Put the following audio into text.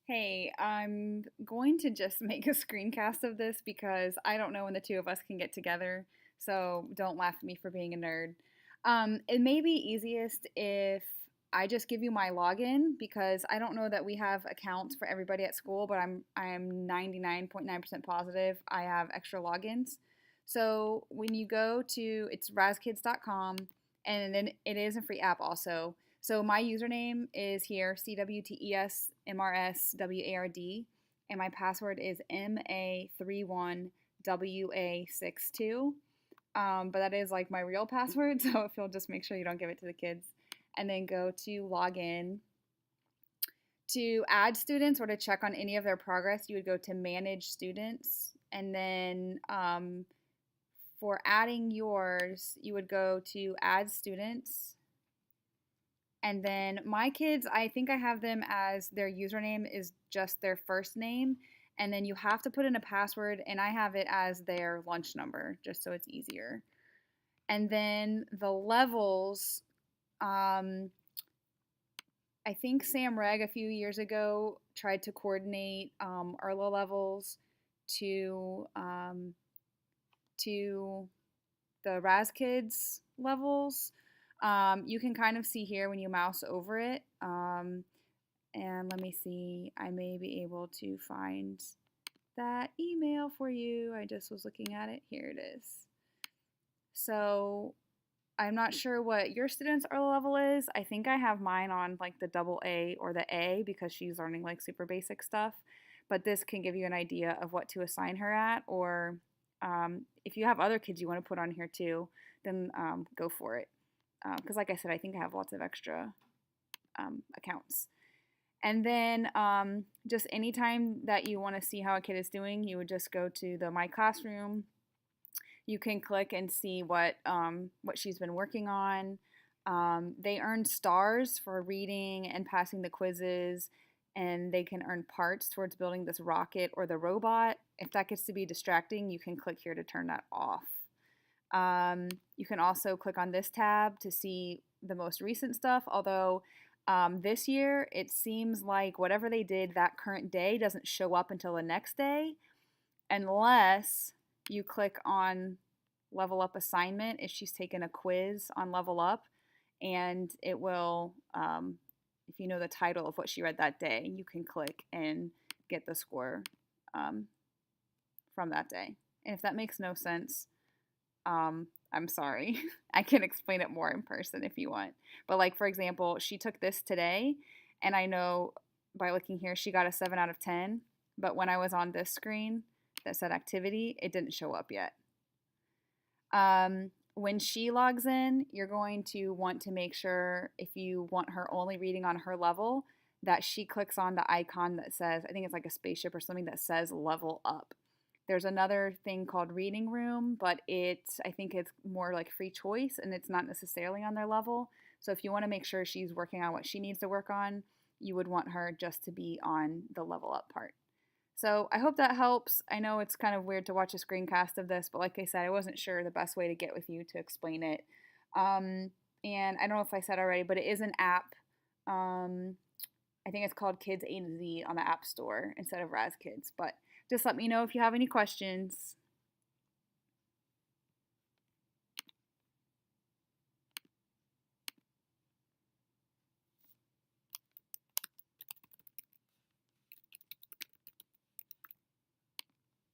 Hey, I'm going to just make a screencast of this because I don't know when the two of us can get together, so don't laugh at me for being a nerd. It may be easiest if I just give you my login because I don't know that we have accounts for everybody at school, but I'm 99.9% positive I have extra logins. So when you go to it's razkids.com and then it is a free app also. So my username is here, CWTESMRSWARD, and my password is MA31WA62. But that is like my real password, so if you'll just make sure you don't give it to the kids. And then go to login. To add students or to check on any of their progress, you would go to manage students. And then for adding yours, you would go to add students. And then my kids, I think I have them as their username is just their first name. And then you have to put in a password, and I have it as their lunch number, just so it's easier. And then the levels, I think Sam Reg a few years ago tried to coordinate Arla levels to to the RAZ Kids levels. You can kind of see here when you mouse over it. And let me see, I may be able to find that email for you. I just was looking at it. Here it is. So I'm not sure what your student's Arla level is. I think I have mine on like the double A or the A because she's learning like super basic stuff. But this can give you an idea of what to assign her at, or if you have other kids you want to put on here too, then go for it. Because like I said, I think I have lots of extra accounts. And then just anytime that you want to see how a kid is doing, you would just go to the My Classroom. You can click and see what she's been working on. They earn stars for reading and passing the quizzes, and they can earn parts towards building this rocket or the robot. If that gets to be distracting, you can click here to turn that off. You can also click on this tab to see the most recent stuff, although this year it seems like whatever they did that current day doesn't show up until the next day unless you click on Level Up Assignment if she's taken a quiz on Level Up, and it will, if you know the title of what she read that day, you can click and get the score from that day. And if that makes no sense, I'm sorry. I can explain it more in person if you want. But like for example, she took this today, and I know by looking here she got a 7 out of 10, but when I was on this screen that said activity, it didn't show up yet. When she logs in, you're going to want to make sure, if you want her only reading on her level, that she clicks on the icon that says, I think it's like a spaceship or something that says level up. There's another thing called reading room, but I think it's more like free choice and it's not necessarily on their level. So if you want to make sure she's working on what she needs to work on, you would want her just to be on the level up part. So I hope that helps. I know it's kind of weird to watch a screencast of this, but like I said, I wasn't sure the best way to get with you to explain it. And I don't know if I said already, but it is an app. I think it's called Kids A to Z on the App Store instead of RAZ Kids. But just let me know if you have any questions.